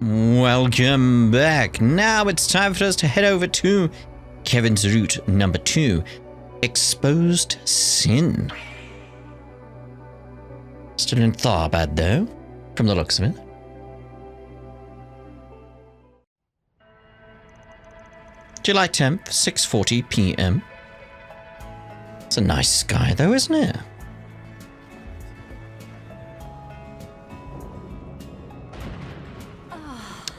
Welcome back. Now it's time for us to head over to Kevin's route number 2, Exposed Sin. Still in Tharbad though, from the looks of it. July 10th, 6:40 p.m. It's a nice sky though, isn't it?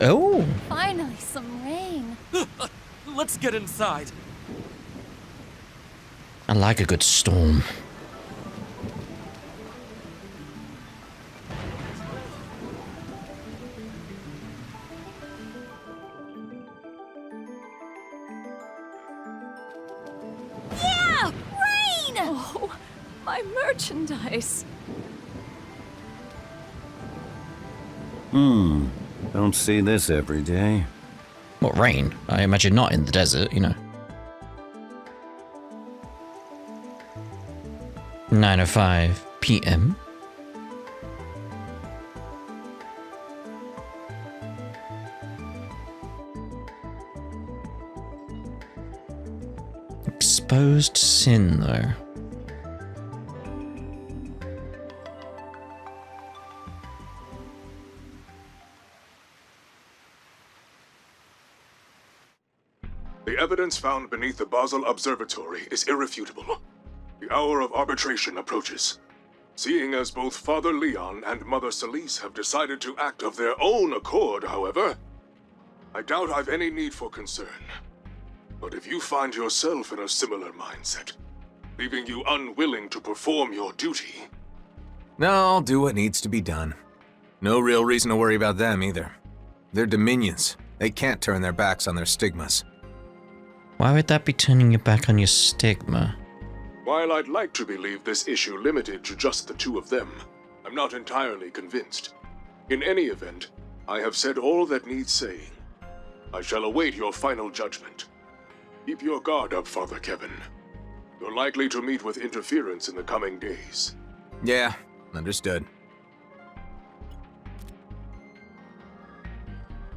Oh! Finally, some rain. Let's get inside. I like a good storm. Yeah! Rain! Oh, my merchandise. Don't see this every day. What, rain? I imagine not in the desert, you know. 9:05 p.m. Exposed Sin, though. The evidence found beneath the Basel Observatory is irrefutable. The hour of arbitration approaches. Seeing as both Father Leon and Mother Celise have decided to act of their own accord, however, I doubt I've any need for concern. But if you find yourself in a similar mindset, leaving you unwilling to perform your duty... No, I'll do what needs to be done. No real reason to worry about them either. They're dominions. They can't turn their backs on their stigmas. Why would that be turning your back on your stigma? While I'd like to believe this issue limited to just the two of them, I'm not entirely convinced. In any event, I have said all that needs saying. I shall await your final judgment. Keep your guard up, Father Kevin. You're likely to meet with interference in the coming days. Yeah, understood.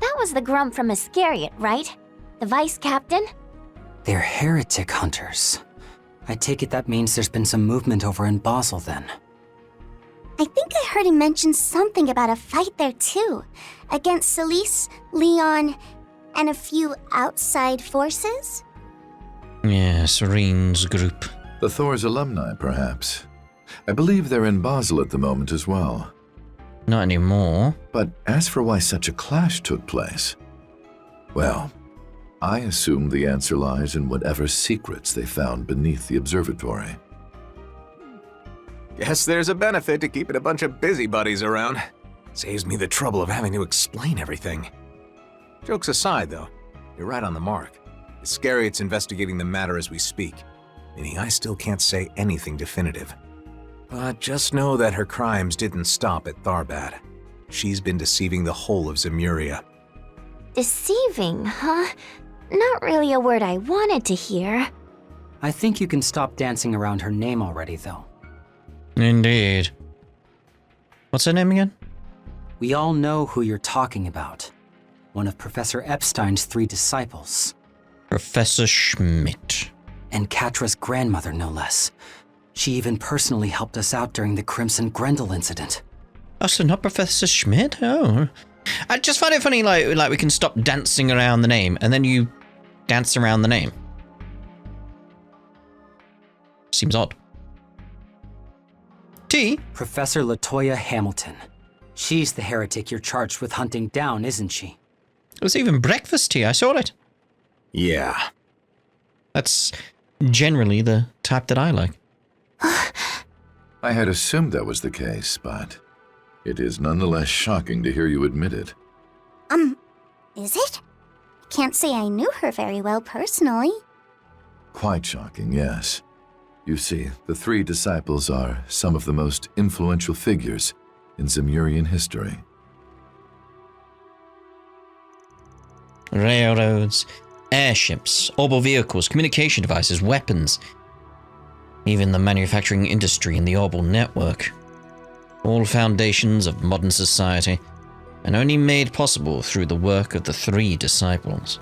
That was the Grump from Iscariot, right? The vice captain? They're heretic hunters. I take it that means there's been some movement over in Basel then. I think I heard him mention something about a fight there too. Against Celise, Leon, and a few outside forces? Yeah, Serene's group. The Thor's alumni, perhaps. I believe they're in Basel at the moment as well. Not anymore. But as for why such a clash took place, well, I assume the answer lies in whatever secrets they found beneath the observatory. Guess there's a benefit to keeping a bunch of busybodies around. Saves me the trouble of having to explain everything. Jokes aside, though, you're right on the mark. Iscariot's investigating the matter as we speak, meaning I still can't say anything definitive. But just know that her crimes didn't stop at Tharbad. She's been deceiving the whole of Zemuria. Deceiving, huh? Not really a word I wanted to hear. I think you can stop dancing around her name already, though. Indeed. What's her name again? We all know who you're talking about. One of Professor Epstein's 3 disciples. Professor Schmidt. And Katra's grandmother, no less. She even personally helped us out during the Crimson Grendel incident. Oh, so not Professor Schmidt? Oh. I just find it funny, like we can stop dancing around the name, and then you dance around the name. Seems odd. T? Professor Latoya Hamilton. She's the heretic you're charged with hunting down, isn't she? It was even breakfast tea, I saw it. Yeah. That's generally the type that I like. I had assumed that was the case, but it is nonetheless shocking to hear you admit it. Is it? Can't say I knew her very well personally. Quite shocking, yes. You see, the 3 disciples are some of the most influential figures in Zemurian history. Railroads, airships, orbital vehicles, communication devices, weapons, even the manufacturing industry and the orbital network. All foundations of modern society. and only made possible through the work of the 3 disciples.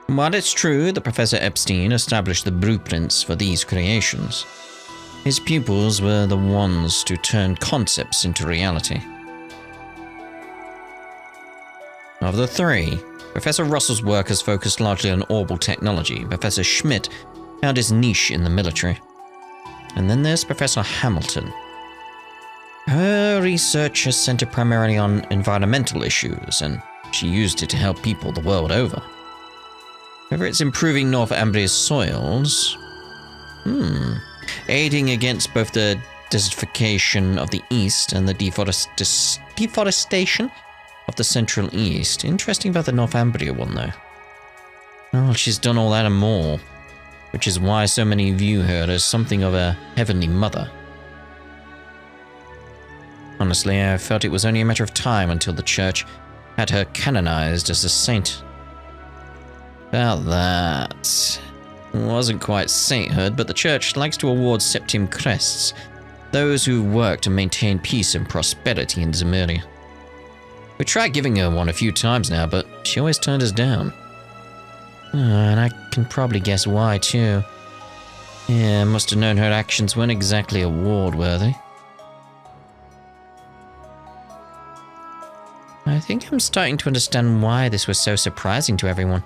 While it's true that Professor Epstein established the blueprints for these creations, his pupils were the ones to turn concepts into reality. Of the 3, Professor Russell's work has focused largely on orbital technology. Professor Schmidt found his niche in the military. And then there's Professor Hamilton. Her research has centered primarily on environmental issues, and she used it to help people the world over. Whether it's improving Northumbria's soils, aiding against both the desertification of the east and the deforestation of the central east. Interesting about the Northumbria one, though. Well, she's done all that and more, which is why so many view her as something of a heavenly mother. Honestly, I felt it was only a matter of time until the church had her canonized as a saint. About that, it wasn't quite sainthood, but the church likes to award Septim crests, those who work to maintain peace and prosperity in Zemuria. We tried giving her one a few times now, but she always turned us down. And I can probably guess why, too. Yeah, must have known her actions weren't exactly award-worthy. I think I'm starting to understand why this was so surprising to everyone.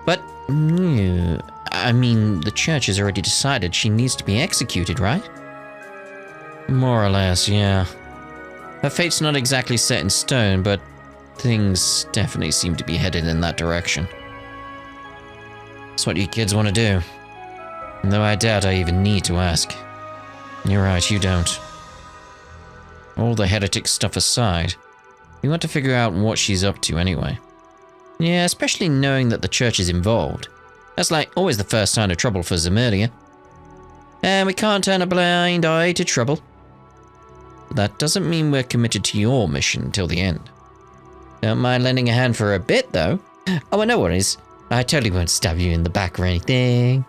But, I mean, the church has already decided she needs to be executed, right? More or less, yeah. Her fate's not exactly set in stone, but things definitely seem to be headed in that direction. That's what you kids want to do. Though I doubt I even need to ask. You're right, you don't. All the heretic stuff aside, we want to figure out what she's up to anyway. Yeah, especially knowing that the church is involved. That's like always the first sign of trouble for Zemuria. And we can't turn a blind eye to trouble. That doesn't mean we're committed to your mission till the end. Don't mind lending a hand for a bit, though. Oh, no worries. I totally won't stab you in the back or anything.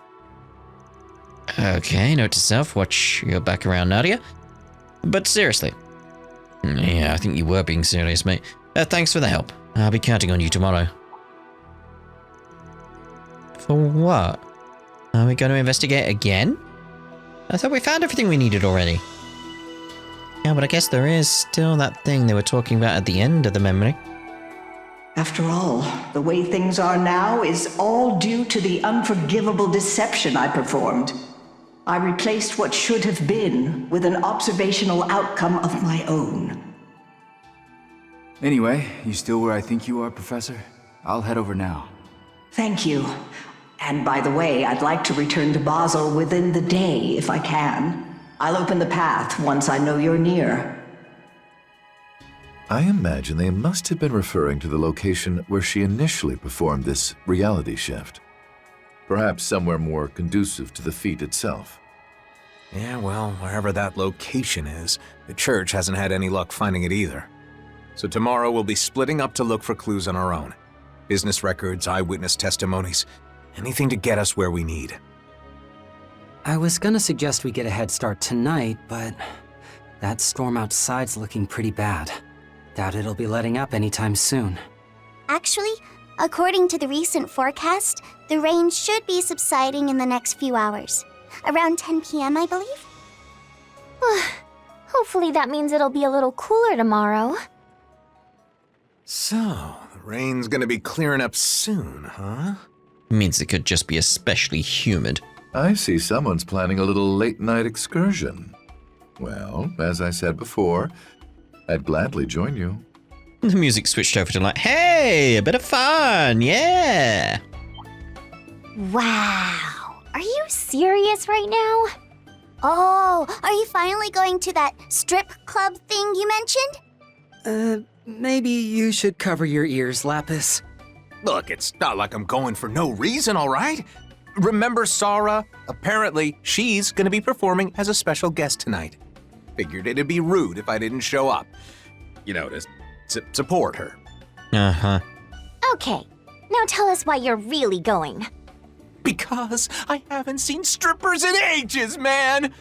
Okay, note to self, watch your back around Nadia. But seriously. Yeah, I think you were being serious, mate. Thanks for the help. I'll be counting on you tomorrow. For what? Are we going to investigate again? I thought we found everything we needed already. Yeah, but I guess there is still that thing they were talking about at the end of the memory. After all, the way things are now is all due to the unforgivable deception I performed. I replaced what should have been with an observational outcome of my own. Anyway, you still where I think you are, Professor? I'll head over now. Thank you. And by the way, I'd like to return to Basel within the day if I can. I'll open the path once I know you're near. I imagine they must have been referring to the location where she initially performed this reality shift. Perhaps somewhere more conducive to the feat itself. Yeah, well, wherever that location is, the church hasn't had any luck finding it either. So tomorrow we'll be splitting up to look for clues on our own. Business records, eyewitness testimonies, anything to get us where we need. I was gonna suggest we get a head start tonight, but that storm outside's looking pretty bad. Doubt it'll be letting up anytime soon. Actually, according to the recent forecast, the rain should be subsiding in the next few hours. Around 10 p.m., I believe? Hopefully that means it'll be a little cooler tomorrow. So, the rain's gonna be clearing up soon, huh? Means it could just be especially humid. I see someone's planning a little late-night excursion. Well, as I said before, I'd gladly join you. The music switched over to like, hey, a bit of fun, yeah! Wow. Are you serious right now? Oh, are you finally going to that strip club thing you mentioned? Maybe you should cover your ears, Lapis. Look, it's not like I'm going for no reason, all right? Remember Sarah? Apparently, she's gonna be performing as a special guest tonight. Figured it'd be rude if I didn't show up. You know, to support her. Uh-huh. Okay, now tell us why you're really going. Because I haven't seen strippers in ages, man!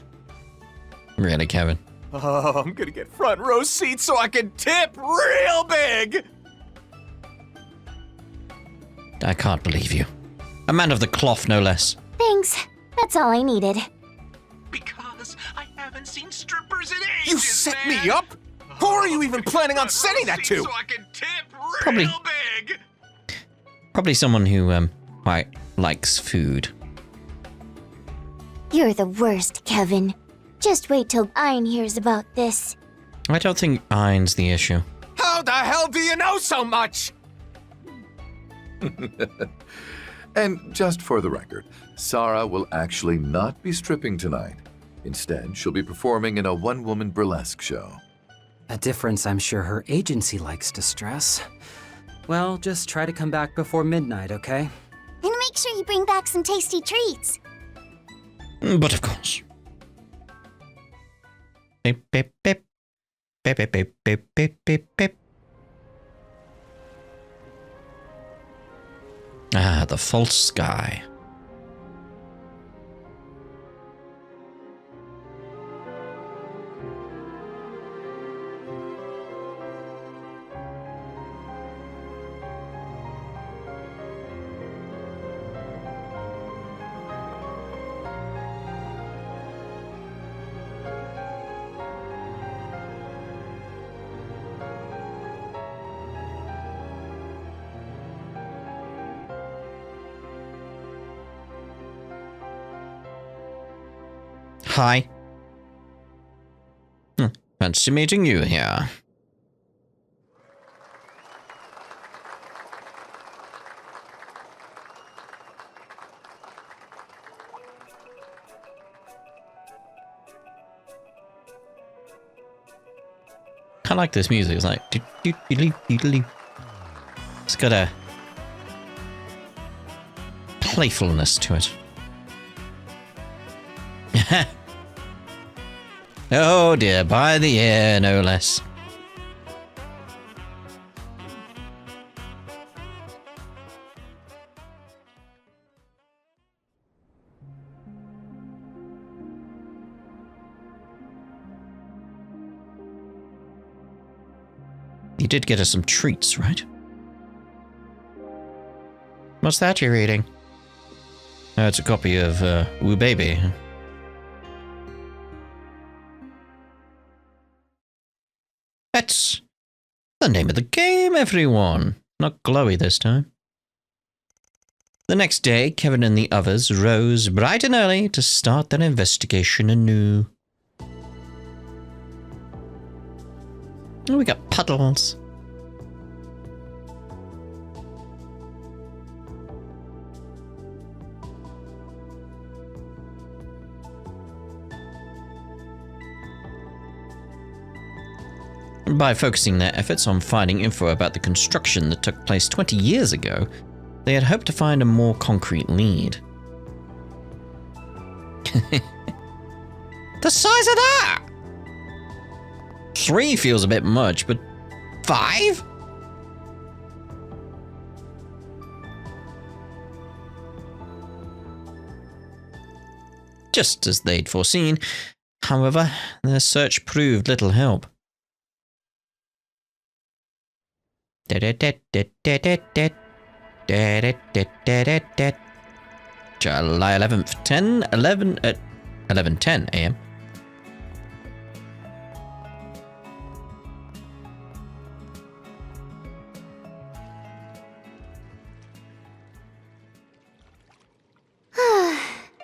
Really, Kevin? Oh, I'm gonna get front row seats so I can tip real big! I can't believe you. A man of the cloth, no less. Thanks. That's all I needed. Because I haven't seen strippers in ages, You set me up? Who are you even planning on sending that to? So I can tip real big! Probably someone who, quite likes food. You're the worst, Kevin. Just wait till Ein hears about this. I don't think Ein's the issue. How the hell do you know so much? And just for the record, Sarah will actually not be stripping tonight. Instead, she'll be performing in a one-woman burlesque show. A difference I'm sure her agency likes to stress. Well, just try to come back before midnight, okay? And make sure you bring back some tasty treats. But of course. Beep, beep, beep. Beep, beep, beep, beep, beep, beep, beep. Ah, the false sky. Hi. Fancy meeting you here. I like this music. It's like it's got a playfulness to it. Oh dear, by the ear, no less. You did get us some treats, right? What's that you're reading? Oh, it's a copy of Woo Baby. That's the name of the game, everyone. Not glowy this time. The next day, Kevin and the others rose bright and early to start their investigation anew. Oh, we got puddles. By focusing their efforts on finding info about the construction that took place 20 years ago, they had hoped to find a more concrete lead. The size of that! 3 feels a bit much, but 5? Just as they'd foreseen, however, their search proved little help. July 11th, 11:10 a.m.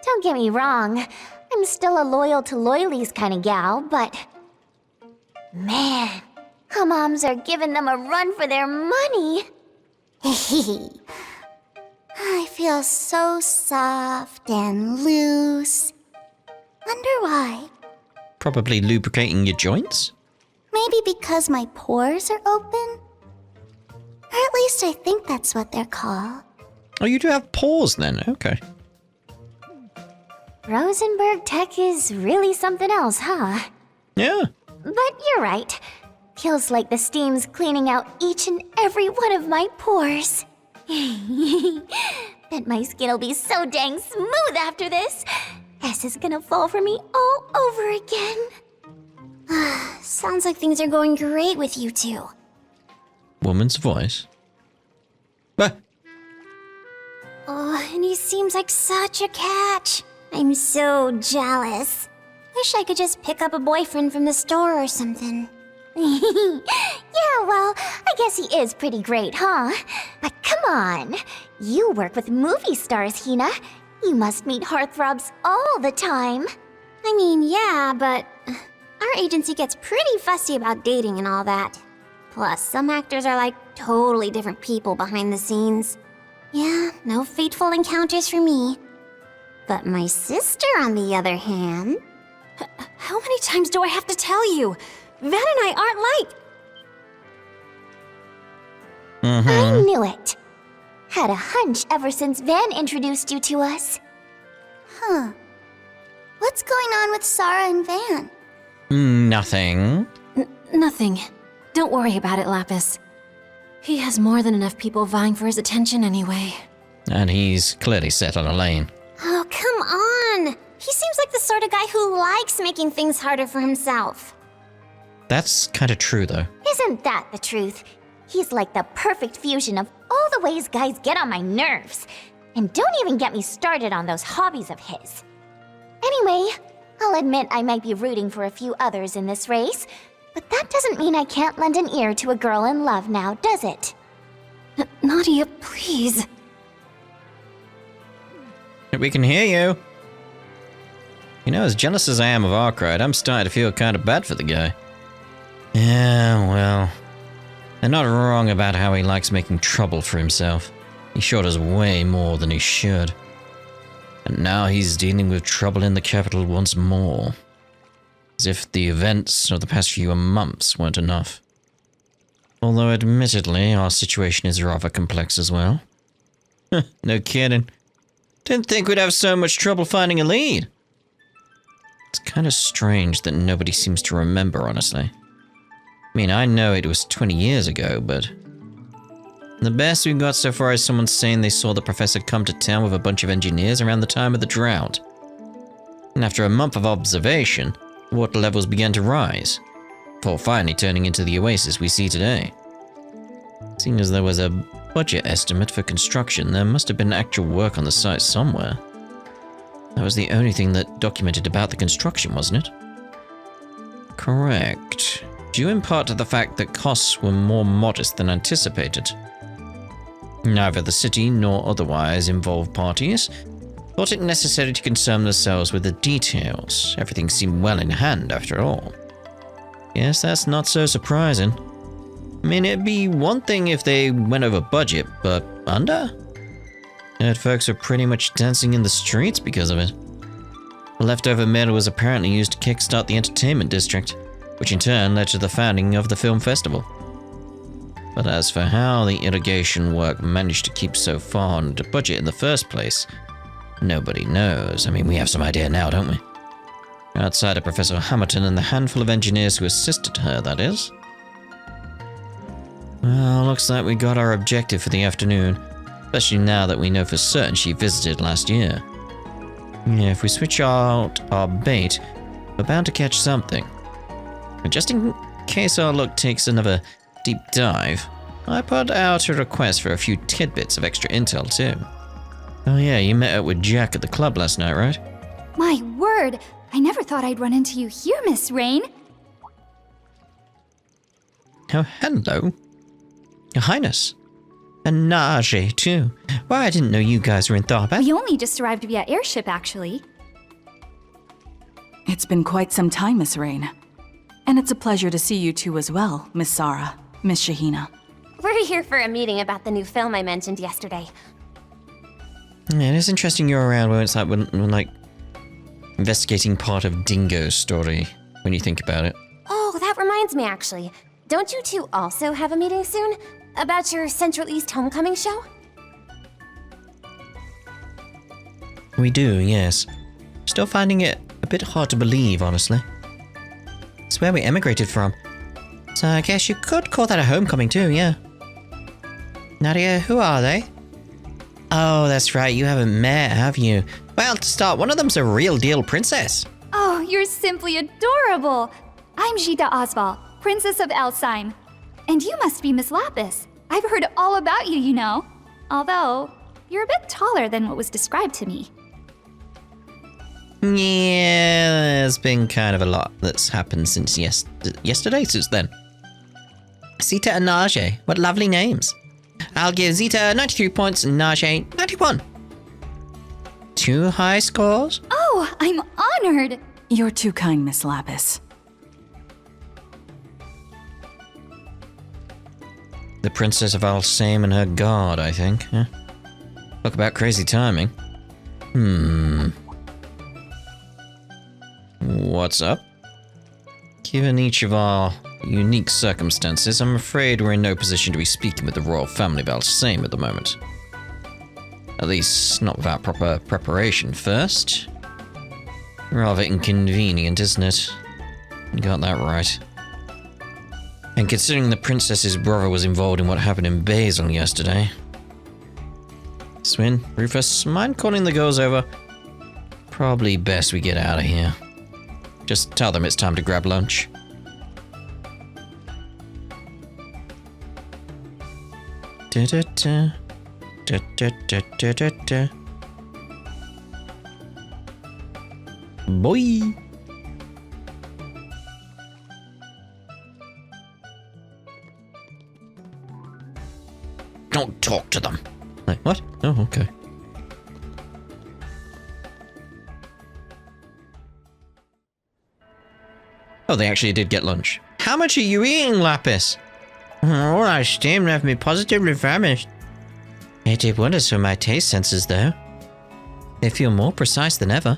Don't get me wrong. I'm still a loyal to loyalies kind of gal, but... man, her moms are giving them a run for their money. I feel so soft and loose. Wonder why? Probably lubricating your joints? Maybe because my pores are open? Or at least I think that's what they're called. Oh, you do have pores then, okay. Rosenberg Tech is really something else, huh? Yeah. But you're right. Feels like the steam's cleaning out each and every one of my pores. Bet my skin'll be so dang smooth after this. S is gonna fall for me all over again. Sounds like things are going great with you two. Woman's voice. Bah! Oh, and he seems like such a catch. I'm so jealous. Wish I could just pick up a boyfriend from the store or something. Yeah, well, I guess he is pretty great, huh? But come on. You work with movie stars, Hina. You must meet heartthrobs all the time. I mean, yeah, but our agency gets pretty fussy about dating and all that. Plus, some actors are like totally different people behind the scenes. Yeah, no fateful encounters for me. But my sister, on the other hand... How many times do I have to tell you? Van and I aren't like... I knew it. Had a hunch ever since Van introduced you to us. Huh. What's going on with Sarah and Van? Nothing. Nothing. Don't worry about it, Lapis. He has more than enough people vying for his attention anyway. And he's clearly set on a lane. Oh, come on! He seems like the sort of guy who likes making things harder for himself. That's kind of true, though. Isn't that the truth? He's like the perfect fusion of all the ways guys get on my nerves. And don't even get me started on those hobbies of his. Anyway, I'll admit I might be rooting for a few others in this race, but that doesn't mean I can't lend an ear to a girl in love now, does it? Nadia, please. We can hear you. You know, as jealous as I am of Arkwright, I'm starting to feel kind of bad for the guy. Yeah, well... They're not wrong about how he likes making trouble for himself. He sure does way more than he should. And now he's dealing with trouble in the capital once more. As if the events of the past few months weren't enough. Although admittedly, our situation is rather complex as well. No kidding. Didn't think we'd have so much trouble finding a lead. It's kind of strange that nobody seems to remember, honestly. I mean, I know it was 20 years ago, but... The best we've got so far is someone saying they saw the professor come to town with a bunch of engineers around the time of the drought. And after a month of observation, water levels began to rise, before finally turning into the oasis we see today. Seeing as there was a budget estimate for construction, there must have been actual work on the site somewhere. That was the only thing that documented about the construction, wasn't it? Correct. Due in part to the fact that costs were more modest than anticipated. Neither the city nor otherwise involved parties thought it necessary to concern themselves with the details. Everything seemed well in hand, after all. Yes, that's not so surprising. I mean, it'd be one thing if they went over budget, but under? Heard folks are pretty much dancing in the streets because of it. The leftover metal was apparently used to kickstart the entertainment district, which in turn led to the founding of the film festival. But as for how the irrigation work managed to keep so far under budget in the first place, nobody knows. I mean, we have some idea now, don't we? Outside of Professor Hamilton and the handful of engineers who assisted her, that is. Well, looks like we got our objective for the afternoon, especially now that we know for certain she visited last year. Yeah, if we switch out our bait, we're bound to catch something. But just in case our luck takes another deep dive, I put out a request for a few tidbits of extra intel too. Oh yeah, you met up with Jack at the club last night, right? My word! I never thought I'd run into you here, Miss Rain. Oh, hello. Your Highness. And Najee, too. Why, I didn't know you guys were in Tharbeth. We only just arrived via airship, actually. It's been quite some time, Miss Rain. And it's a pleasure to see you two as well, Miss Sarah, Miss Shahina. We're here for a meeting about the new film I mentioned yesterday. Yeah, it is interesting you're around when it's like, when like, investigating part of Dingo's story, when you think about it. Oh, that reminds me, actually. Don't you two also have a meeting soon? About your Central East Homecoming show? We do, yes. Still finding it a bit hard to believe, honestly. It's where we emigrated from. So I guess you could call that a homecoming too, yeah. Nadia, who are they? Oh, that's right, you haven't met, have you? Well, to start, one of them's a real deal princess. Oh, you're simply adorable. I'm Jita Osval, Princess of Alsheim. And you must be Miss Lapis. I've heard all about you, you know. Although, you're a bit taller than what was described to me. Yeah, there's been kind of a lot that's happened since yesterday, since then. Zita and Najee, what lovely names. I'll give Zita 93 points and Najee 91. 2 high scores? Oh, I'm honored! You're too kind, Miss Lapis. The Princess of Alsheim and her guard, I think. Huh? Talk about crazy timing. What's up? Given each of our unique circumstances, I'm afraid we're in no position to be speaking with the royal family of Alsheim at the moment. At least, not without proper preparation first. Rather inconvenient, isn't it? You got that right. And considering the princess's brother was involved in what happened in Basel yesterday. Swin, Rufus, mind calling the girls over? Probably best we get out of here. Just tell them it's time to grab lunch. Da-da-da. Da-da-da-da-da-da. Boy! Don't talk to them. Like, what? Oh, okay. Oh, they actually did get lunch. How much are you eating, Lapis? All our steam left me positively famished. It did wonders for my taste sensors, though. They feel more precise than ever.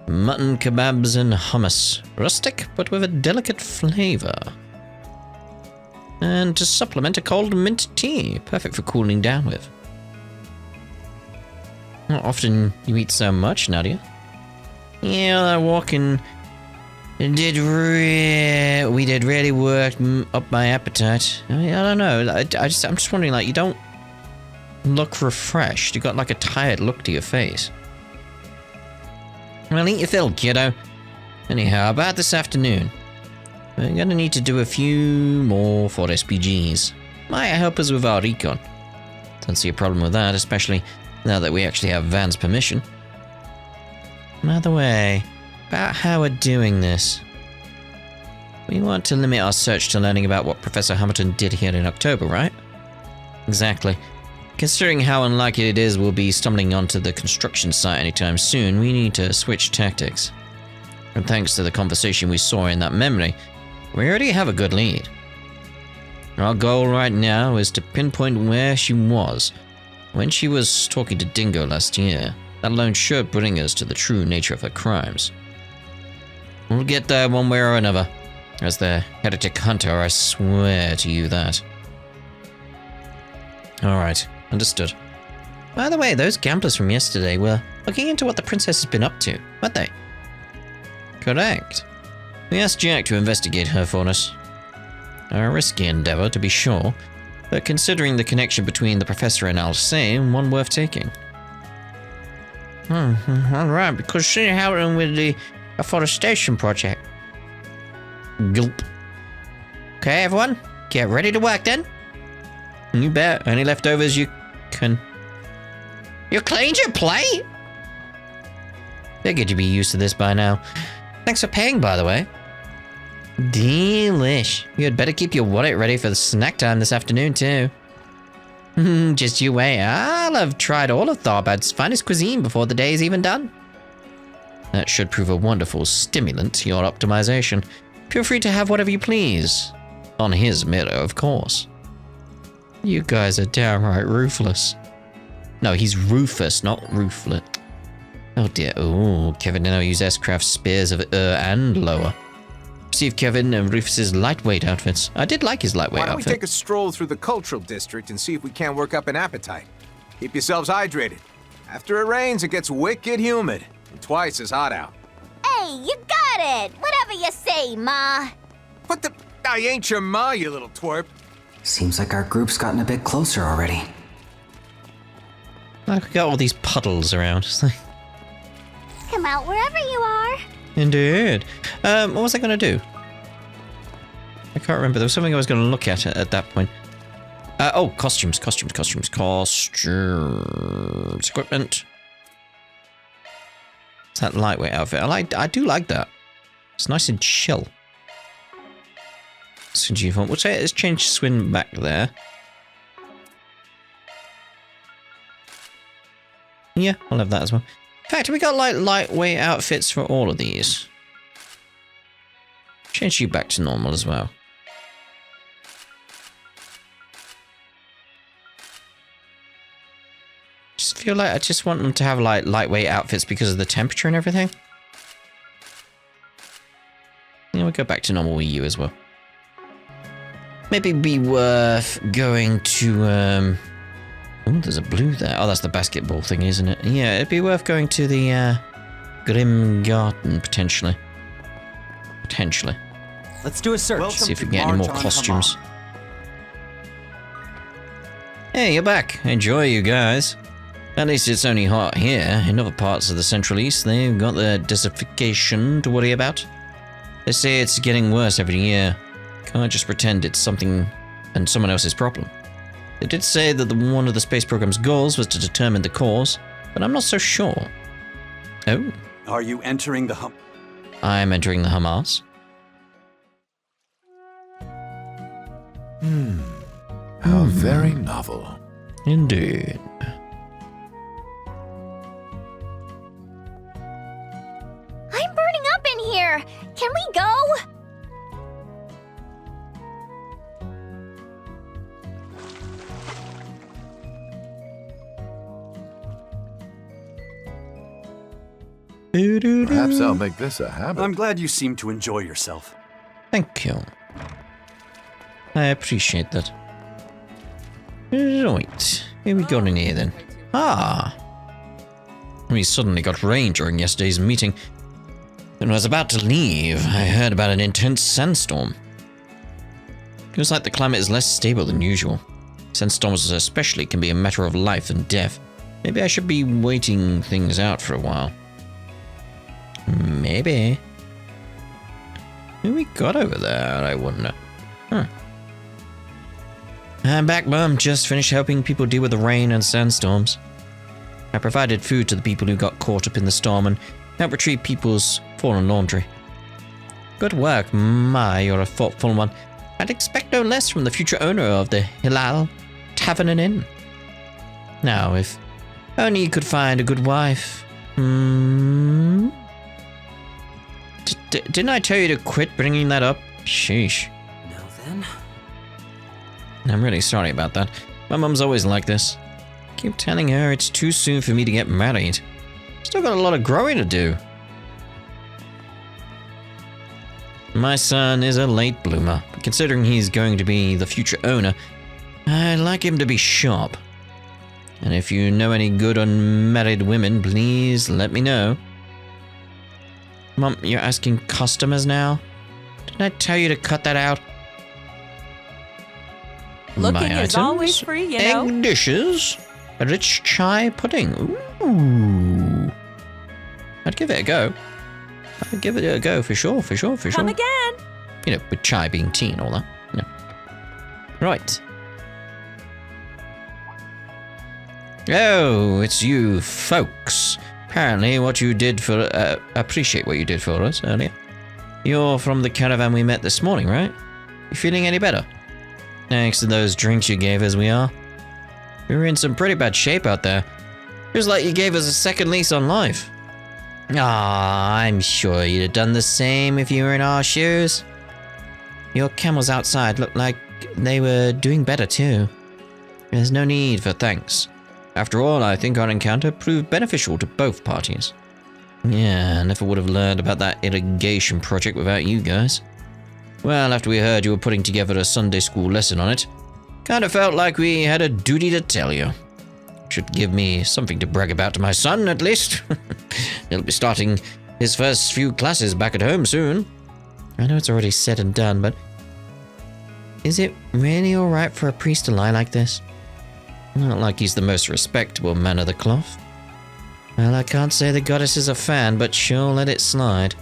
Mutton kebabs and hummus. Rustic, but with a delicate flavor. And to supplement, a cold mint tea. Perfect for cooling down with. Not often you eat so much, Nadia. Yeah, that walking we did really work up my appetite. I don't know. I'm just wondering, like, you don't look refreshed. You got like a tired look to your face. Well, eat your fill, kiddo. Anyhow, about this afternoon. We're gonna need to do a few more for SPGs. Might help us with our recon. Don't see a problem with that, especially now that we actually have Van's permission. By the way, about how we're doing this. We want to limit our search to learning about what Professor Hamilton did here in October, right? Exactly. Considering how unlikely it is we'll be stumbling onto the construction site anytime soon, we need to switch tactics. And thanks to the conversation we saw in that memory, we already have a good lead. Our goal right now is to pinpoint where she was when she was talking to Dingo last year. That alone should bring us to the true nature of her crimes. We'll get there one way or another. As the heretic hunter, I swear to you that. Alright, understood. By the way, those gamblers from yesterday were looking into what the princess has been up to, weren't they? Correct. We asked Jack to investigate her for us. A risky endeavor, to be sure, but considering the connection between the professor and Alsheim, one worth taking. Alright, because she helped him with the afforestation project. Gulp. Okay, everyone, get ready to work then. You bet. Any leftovers you can... You cleaned your plate? Figured you'd be used to this by now. Thanks for paying, by the way. Delish. You had better keep your wallet ready for the snack time this afternoon, too. Just you wait. I'll have tried all of Tharbad's finest cuisine before the day's even done. That should prove a wonderful stimulant to your optimization. Feel free to have whatever you please. On his mirror, of course. You guys are downright ruthless. No, he's Rufus, not Rooflet. Oh dear. Oh, Kevin now use S-Craft spears of and lower. Receive Kevin and Rufus's lightweight outfits. I did like his lightweight outfit. Why don't we take a stroll through the cultural district and see if we can't work up an appetite? Keep yourselves hydrated. After it rains, it gets wicked humid. And twice as hot out. Hey, you got it! Whatever you say, Ma. What the... I ain't your ma, you little twerp. Seems like our group's gotten a bit closer already. Like we got all these puddles around. Come out wherever you are. Indeed. What was I going to do? I can't remember. There was something I was going to look at that point. Oh, costumes. Equipment. It's that lightweight outfit. I do like that. It's nice and chill. We'll say let's change Swin back there. Yeah, I'll have that as well. In fact, we got like lightweight outfits for all of these. Change you back to normal as well. Just feel like I just want them to have like lightweight outfits because of the temperature and everything. Yeah, we'll go back to normal Wii U as well. Maybe it'd be worth going to oh, there's a blue there. Oh, that's the basketball thing, isn't it? Yeah, it'd be worth going to the Grim Garden potentially. Let's do a search. See if we can get any more costumes. Hey, you're back. Enjoy, you guys. At least it's only hot here. In other parts of the Central East, they've got the desertification to worry about. They say it's getting worse every year. Can't just pretend it's something and someone else's problem. They did say that one of the space program's goals was to determine the cause, but I'm not so sure. Oh. Are you entering the I'm entering the Hamas. How very novel. Indeed. I'm burning up in here! Can we go? Perhaps I'll make this a habit. I'm glad you seem to enjoy yourself. Thank you. I appreciate that. Right, here we go in here then. Ah! We suddenly got rain during yesterday's meeting. When I was about to leave, I heard about an intense sandstorm. Feels like the climate is less stable than usual. Sandstorms especially can be a matter of life and death. Maybe I should be waiting things out for a while. Maybe. Who we got over there, I wonder. I'm back, Mum. Just finished helping people deal with the rain and sandstorms. I provided food to the people who got caught up in the storm and helped retrieve people's fallen laundry. Good work, Ma. You're a thoughtful one. I'd expect no less from the future owner of the Hilal Tavern and Inn. Now, if only you could find a good wife. Didn't I tell you to quit bringing that up? Sheesh. Now then. I'm really sorry about that. My mum's always like this. Keep telling her it's too soon for me to get married. Still got a lot of growing to do. My son is a late bloomer, but considering he's going to be the future owner, I'd like him to be sharp. And if you know any good unmarried women, please let me know. Mum, you're asking customers now? Didn't I tell you to cut that out? Looking is always free, you know. Egg dishes, a rich chai pudding. Ooh. I'd give it a go. I'd give it a go for sure. Come again. You know, with chai being tea and all that. No. Right. Oh, it's you folks. Apparently what you did for... appreciate what you did for us earlier. You're from the caravan we met this morning, right? You feeling any better? Thanks to those drinks you gave us, we are. We were in some pretty bad shape out there. It was like you gave us a second lease on life. Ah, I'm sure you'd have done the same if you were in our shoes. Your camels outside looked like they were doing better too. There's no need for thanks. After all, I think our encounter proved beneficial to both parties. Yeah, I never would have learned about that irrigation project without you guys. Well, after we heard you were putting together a Sunday school lesson on it, kind of felt like we had a duty to tell you. Should give me something to brag about to my son, at least. He'll be starting his first few classes back at home soon. I know it's already said and done, but... is it really alright for a priest to lie like this? Not like he's the most respectable man of the cloth. Well, I can't say the goddess is a fan, but she'll let it slide.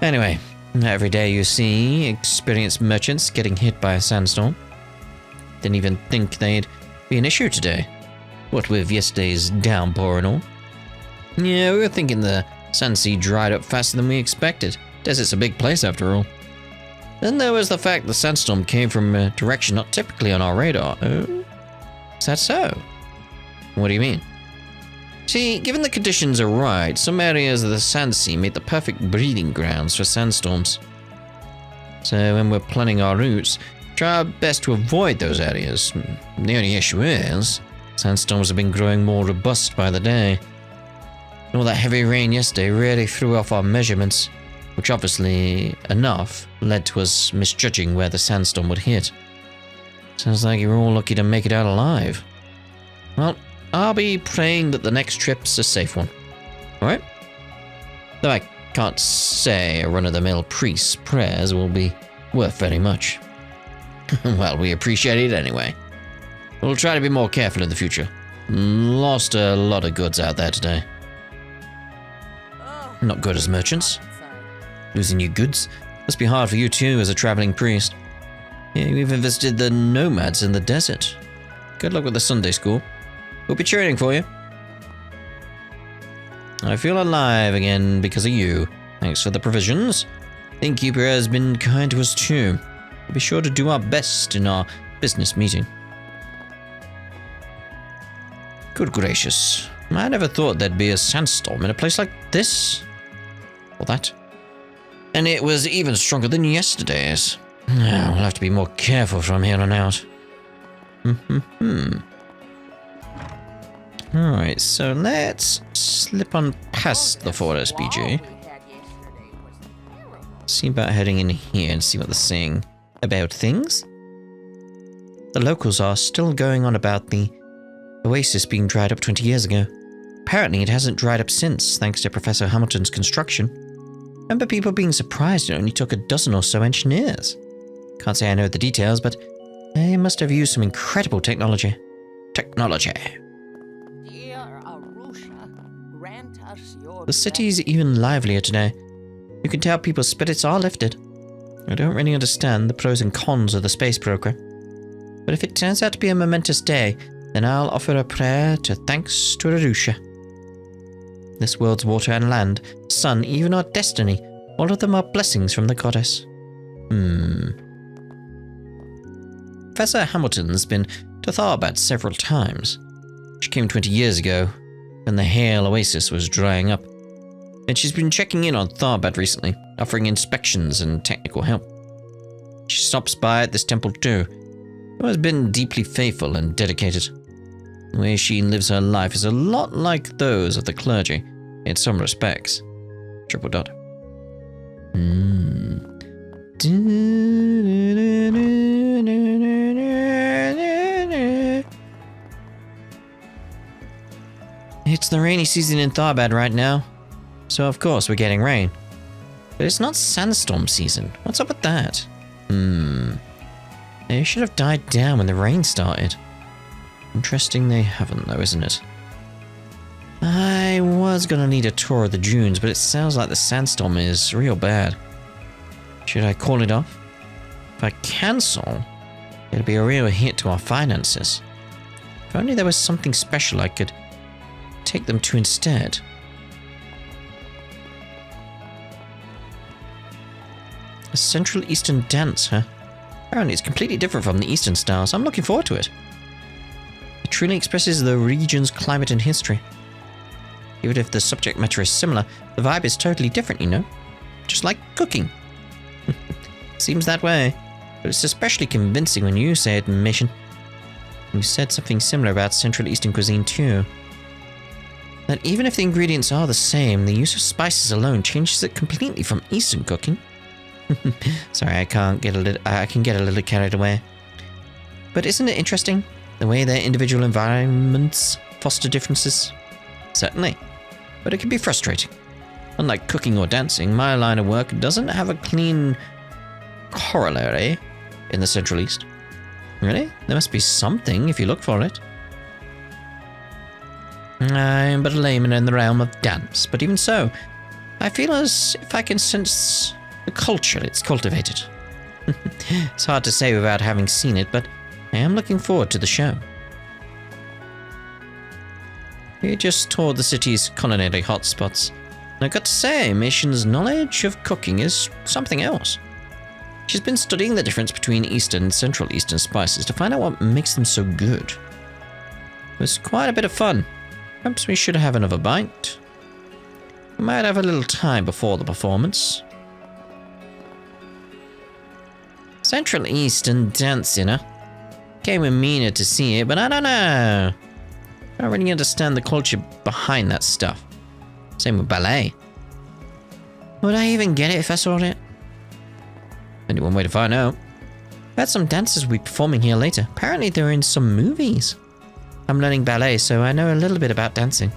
Anyway, every day you see experienced merchants getting hit by a sandstorm. Didn't even think they'd be an issue today. What with yesterday's downpour and all. Yeah, we were thinking the Sandsea dried up faster than we expected. Desert's a big place after all. Then there was the fact the sandstorm came from a direction not typically on our radar. Oh? Is that so? What do you mean? See, given the conditions are right, some areas of the Sandsea make the perfect breeding grounds for sandstorms. So when we're planning our routes, try our best to avoid those areas. The only issue is, sandstorms have been growing more robust by the day. All that heavy rain yesterday really threw off our measurements, which obviously enough led to us misjudging where the sandstorm would hit. Sounds like you're all lucky to make it out alive. Well, I'll be praying that the next trip's a safe one. Alright? Though I can't say a run-of-the-mill priest's prayers will be worth very much. Well, we appreciate it anyway. We'll try to be more careful in the future. Lost a lot of goods out there today. Not good as merchants. Losing your goods must be hard for you too as a traveling priest. Yeah, you even visited the nomads in the desert. Good luck with the Sunday school. We'll be cheering for you. I feel alive again because of you. Thanks for the provisions. The innkeeper has been kind to us too. We'll be sure to do our best in our business meeting. Good gracious. I never thought there'd be a sandstorm in a place like this. Or that. And it was even stronger than yesterday's. We'll have to be more careful from here on out. Alright, so let's slip on past the forest, BJ. See about heading in here and see what they're saying about things. The locals are still going on about the oasis being dried up 20 years ago. Apparently it hasn't dried up since, thanks to Professor Hamilton's construction. Remember people being surprised it only took a dozen or so engineers. Can't say I know the details, but they must have used some incredible technology. The city's even livelier today. You can tell people's spirits are lifted. I don't really understand the pros and cons of the space program. But if it turns out to be a momentous day, then I'll offer a prayer to thanks to Arusha. This world's water and land, sun, even our destiny, all of them are blessings from the goddess. Professor Hamilton's been to Tharbad several times. She came 20 years ago, when the Hale Oasis was drying up. And she's been checking in on Tharbad recently, offering inspections and technical help. She stops by at this temple too. She has been deeply faithful and dedicated. The way she lives her life is a lot like those of the clergy, in some respects. ... It's the rainy season in Tharbad right now, so of course we're getting rain. But it's not sandstorm season. What's up with that? They should have died down when the rain started. Interesting they haven't though, isn't it? I was gonna need a tour of the dunes, but it sounds like the sandstorm is real bad. Should I call it off? If I cancel, it'll be a real hit to our finances. If only there was something special I could take them to instead. A Central Eastern dance, huh? Apparently it's completely different from the Eastern styles. I'm looking forward to it. It truly expresses the region's climate and history. Even if the subject matter is similar, the vibe is totally different, you know? Just like cooking. Seems that way, but it's especially convincing when you say it in Mission. You said something similar about Central Eastern cuisine too. That even if the ingredients are the same, the use of spices alone changes it completely from Eastern cooking. Sorry, I can get a little carried away. But isn't it interesting, the way their individual environments foster differences? Certainly, but it can be frustrating. Unlike cooking or dancing, my line of work doesn't have a clean corollary in the Central East. Really? There must be something if you look for it. I'm but a layman in the realm of dance, but even so, I feel as if I can sense the culture it's cultivated. It's hard to say without having seen it, but I am looking forward to the show. We just toured the city's culinary hotspots, and I've got to say, Mission's knowledge of cooking is something else. She's been studying the difference between Eastern and Central Eastern spices to find out what makes them so good. It was quite a bit of fun. Perhaps we should have another bite. We might have a little time before the performance. Central Eastern dancing, huh? Came with Mina to see it, but I don't know. I don't really understand the culture behind that stuff. Same with ballet. Would I even get it if I saw it? Only one way to find out. I had some dancers will be performing here later. Apparently they're in some movies. I'm learning ballet, so I know a little bit about dancing.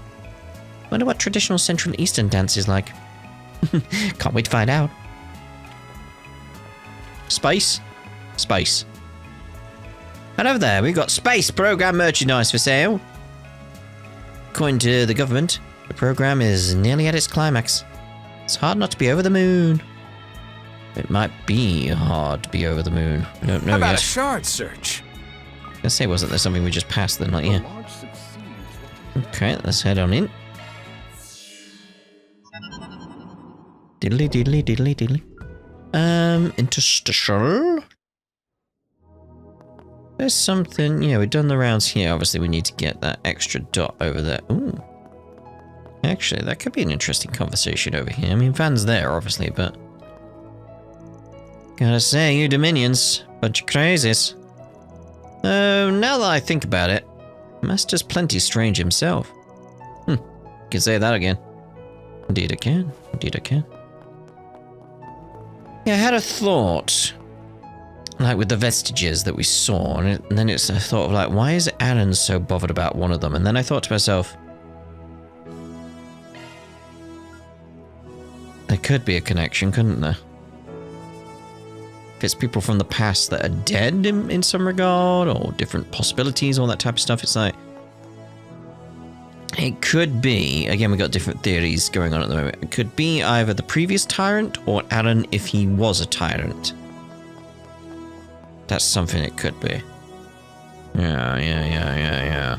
Wonder what traditional Central Eastern dance is like. Can't wait to find out. Space? Space. And over there, we've got space program merchandise for sale. According to the government, the program is nearly at its climax. It's hard not to be over the moon. It might be hard to be over the moon. I don't know How about yet. a shard search? I was gonna say, wasn't there something we just passed then? Not yet. Okay, let's head on in. Diddly diddly diddly diddly. Interstitial. There's something, yeah, we've done the rounds here. Obviously, we need to get that extra dot over there. Ooh. Actually, that could be an interesting conversation over here. I mean, Van's there, obviously, but... Gotta say, you Dominions, bunch of crazies. Oh, now that I think about it, Master's plenty strange himself. Can say that again. Indeed I can. Indeed I can. Yeah, I had a thought. Like with the vestiges that we saw, and then it's a thought of like, why is Aaron so bothered about one of them? And then I thought to myself, there could be a connection, couldn't there? If it's people from the past that are dead in some regard, or different possibilities, all that type of stuff, it's like, it could be, again, we got different theories going on at the moment. It could be either the previous tyrant or Aaron if he was a tyrant. That's something it could be. Yeah.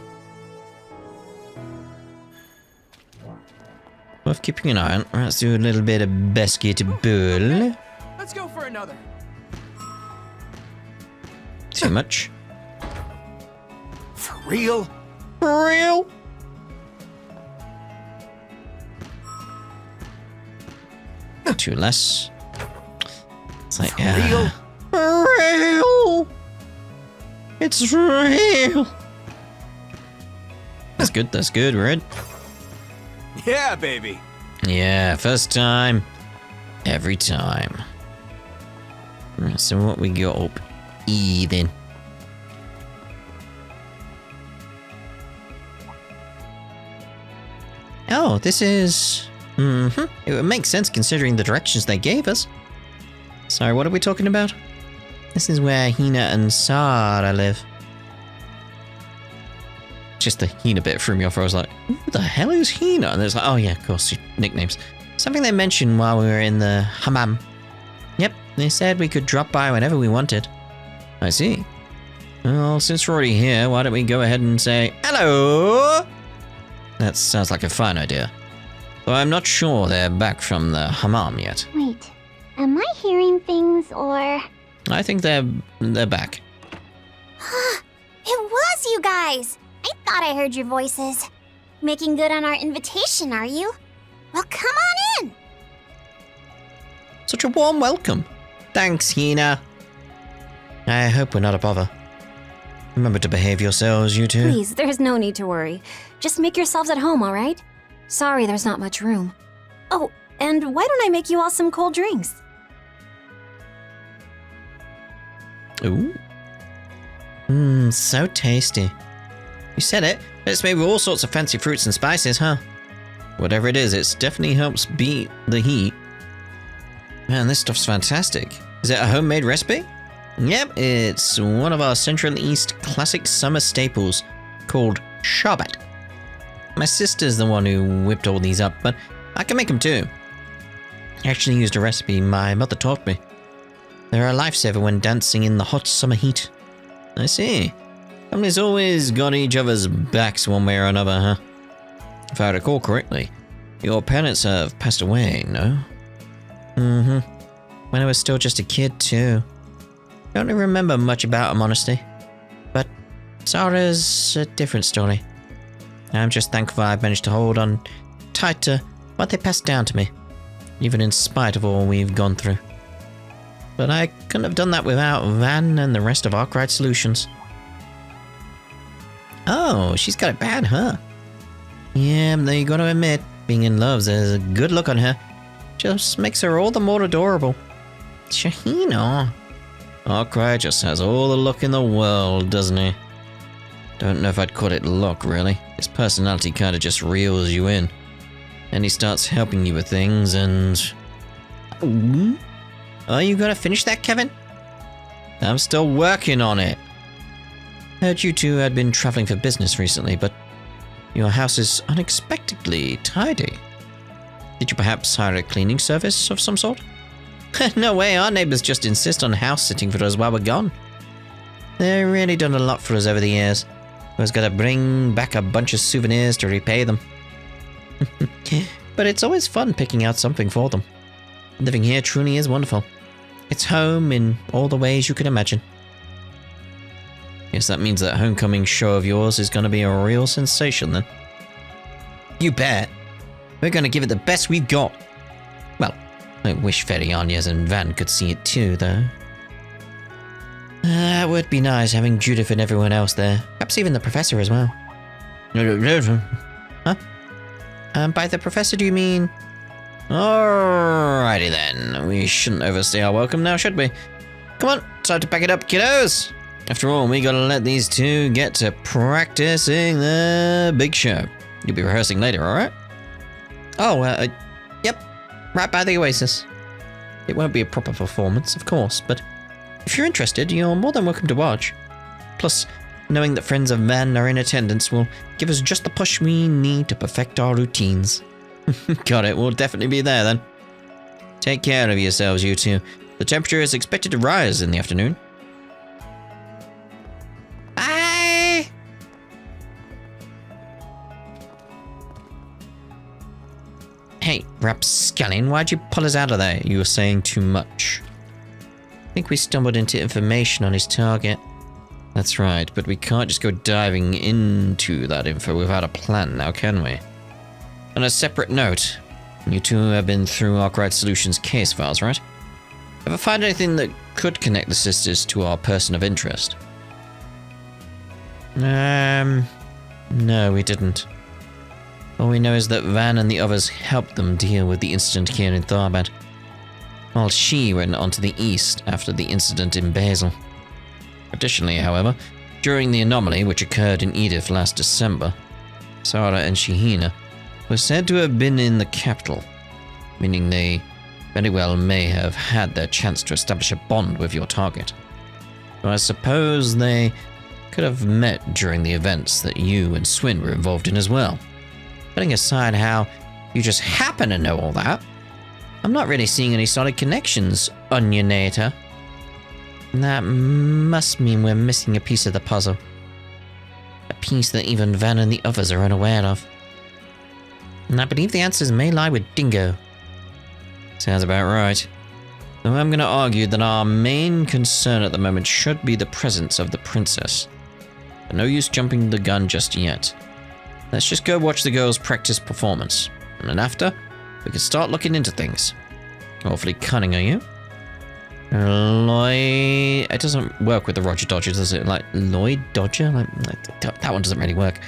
Worth keeping an eye on. Let's do a little bit of basketball. Let's go for another. Too much. For real? For real? Too less. It's like, real? For real? It's real. That's good, we're in. Yeah, baby. Yeah, first time. Every time. Right, so what we got up? E then. Oh, this is... It would make sense considering the directions they gave us. Sorry, what are we talking about? This is where Hina and Sara live. Just the Hina bit threw me off. I was like, who the hell is Hina? And there's like, oh yeah, of course, nicknames. Something they mentioned while we were in the hammam. Yep, they said we could drop by whenever we wanted. I see. Well, since we're already here, why don't we go ahead and say, hello? That sounds like a fine idea. Though I'm not sure they're back from the hammam yet. Wait, am I hearing things or... I think they're back. It was you guys! I thought I heard your voices. Making good on our invitation, are you? Well, come on in! Such a warm welcome. Thanks, Hina. I hope we're not a bother. Remember to behave yourselves, you two. Please, there's no need to worry. Just make yourselves at home, all right? Sorry there's not much room. Oh, and why don't I make you all some cold drinks? Ooh. So tasty. You said it. It's made with all sorts of fancy fruits and spices, huh? Whatever it is, it definitely helps beat the heat. Man, this stuff's fantastic. Is it a homemade recipe? Yep, it's one of our Central East classic summer staples called sherbet. My sister's the one who whipped all these up, but I can make them too. I actually used a recipe my mother taught me. They're a lifesaver when dancing in the hot summer heat. I see. Families always got each other's backs one way or another, huh? If I recall correctly, your parents have passed away, no? Mm-hmm. When I was still just a kid, too. Don't really remember much about them, honestly. But Zara's a different story. I'm just thankful I've managed to hold on tight to what they passed down to me, even in spite of all we've gone through. But I couldn't have done that without Van and the rest of Arkwright Solutions. Oh, she's got it bad, huh? Yeah, though you gotta admit, being in love's a good look on her. Just makes her all the more adorable. Shahina. Arkwright just has all the luck in the world, doesn't he? Don't know if I'd call it luck, really. His personality kinda just reels you in. And he starts helping you with things and... Are you gonna finish that, Kevin? I'm still working on it. Heard you two had been traveling for business recently, but your house is unexpectedly tidy. Did you perhaps hire a cleaning service of some sort? No way, our neighbors just insist on house sitting for us while we're gone. They've really done a lot for us over the years. Always gotta bring back a bunch of souvenirs to repay them. But it's always fun picking out something for them. Living here truly is wonderful. It's home in all the ways you can imagine. Guess that means that homecoming show of yours is gonna be a real sensation then. You bet. We're gonna give it the best we've got. Well, I wish Fairy Anyas and Van could see it too, though. That would be nice, having Judith and everyone else there. Perhaps even the professor as well. Huh? By the professor, do you mean... Alrighty then. We shouldn't overstay our welcome now, should we? Come on, time to pack it up, kiddos. After all, we gotta let these two get to practicing the big show. You'll be rehearsing later, alright? Oh, yep. Right by the Oasis. It won't be a proper performance, of course, but if you're interested, you're more than welcome to watch. Plus, knowing that friends of Van are in attendance will give us just the push we need to perfect our routines. Got it, we'll definitely be there then. Take care of yourselves, you two. The temperature is expected to rise in the afternoon. Bye! Hey, rapscallion, why'd you pull us out of there? You were saying too much. I think we stumbled into information on his target. That's right, but we can't just go diving into that info without a plan now, can we? On a separate note, you two have been through Arkwright Solutions case files, right? Ever find anything that could connect the sisters to our person of interest? No, we didn't. All we know is that Van and the others helped them deal with the incident here in Tharbad, while she went on to the east after the incident in Basel. Additionally, however, during the anomaly which occurred in Edith last December, Sarah and Shahina were said to have been in the capital, meaning they very well may have had their chance to establish a bond with your target. So I suppose they could have met during the events that you and Swin were involved in as well. Putting aside how you just happen to know all that, I'm not really seeing any solid connections, Onionator. That must mean we're missing a piece of the puzzle. A piece that even Van and the others are unaware of. And I believe the answers may lie with Dingo. Sounds about right. Though I'm going to argue that our main concern at the moment should be the presence of the princess. But no use jumping the gun just yet. Let's just go watch the girls practice performance. And then after, we can start looking into things. Awfully cunning, are you? Lloyd... It doesn't work with the Roger Dodger, does it? Like, Lloyd Dodger? Like that one doesn't really work.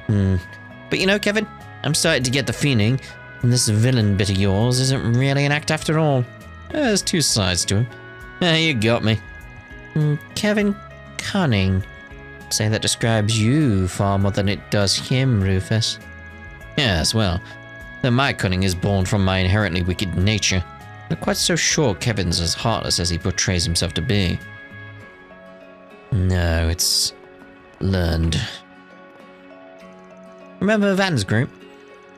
But you know, Kevin, I'm starting to get the feeling this villain bit of yours isn't really an act after all. There's two sides to him. You got me. Kevin Cunning. Say that describes you far more than it does him, Rufus. Yes, well, though my cunning is born from my inherently wicked nature, I'm not quite so sure Kevin's as heartless as he portrays himself to be. No, it's learned. Remember Van's group?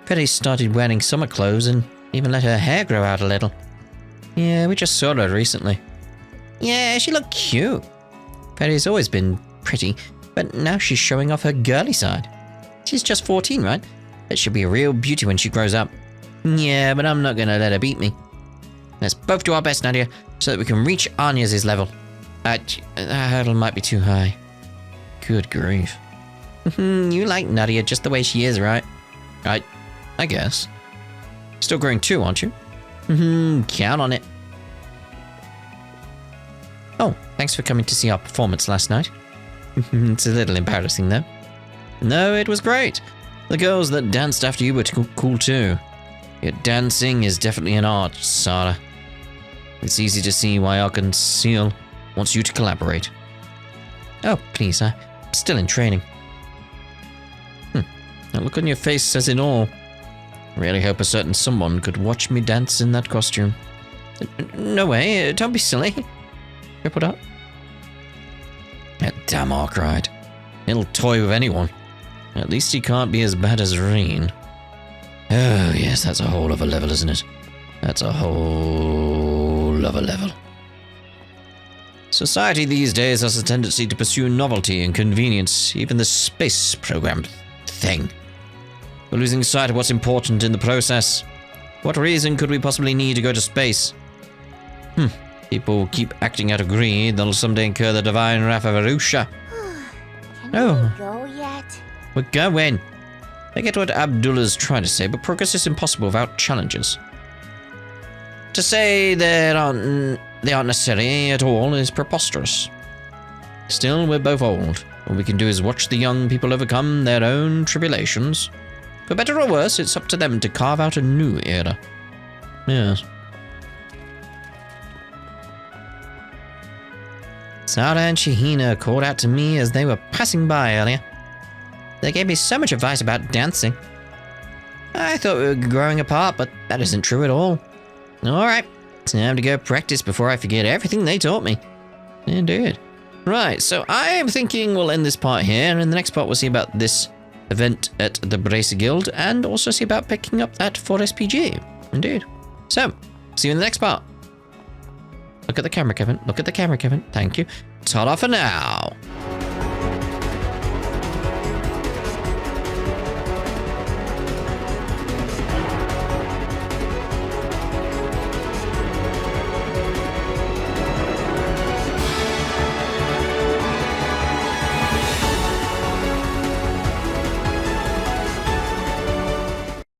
Freddy started wearing summer clothes and Even let her hair grow out a little. Yeah, we just saw her recently. Yeah, she looked cute. Fairy's always been pretty, but now she's showing off her girly side. She's just 14, right? But she'll be a real beauty when she grows up. Yeah, but I'm not gonna let her beat me. Let's both do our best, Nadia, so that we can reach Anya's level. That hurdle might be too high. Good grief. You like Nadia just the way she is, right? I guess. Still growing too, aren't you? Count on it. Oh, thanks for coming to see our performance last night. It's a little embarrassing, though. No, it was great. The girls that danced after you were cool too. Your dancing is definitely an art, Sarah. It's easy to see why Arkansas wants you to collaborate. Oh, please, I'm still in training. That look on your face says it all. I really hope a certain someone could watch me dance in that costume. No way, don't be silly. Rip it up. That damn Arkwright. He'll toy with anyone. At least he can't be as bad as Reen. Oh, yes, that's a whole other level, isn't it? That's a whole other level. Society these days has a tendency to pursue novelty and convenience, even the space program thing. We're losing sight of what's important in the process. What reason could we possibly need to go to space? People keep acting out of greed, they'll someday incur the divine wrath of Arusha. Can we go yet? We're going. I get what Abdullah's trying to say, but progress is impossible without challenges. To say they aren't necessary at all is preposterous. Still, we're both old. All we can do is watch the young people overcome their own tribulations. For better or worse, it's up to them to carve out a new era. Yes. Sarah and Shahina called out to me as they were passing by earlier. They gave me so much advice about dancing. I thought we were growing apart, but that isn't true at all. Alright, time to go practice before I forget everything they taught me. Indeed. Right, so I'm thinking we'll end this part here, and in the next part we'll see about this event at the Bracer Guild, and also see about picking up that 4SPG. Indeed. So, see you in the next part. Look at the camera, Kevin. Look at the camera, Kevin. Thank you. Ta-da for now.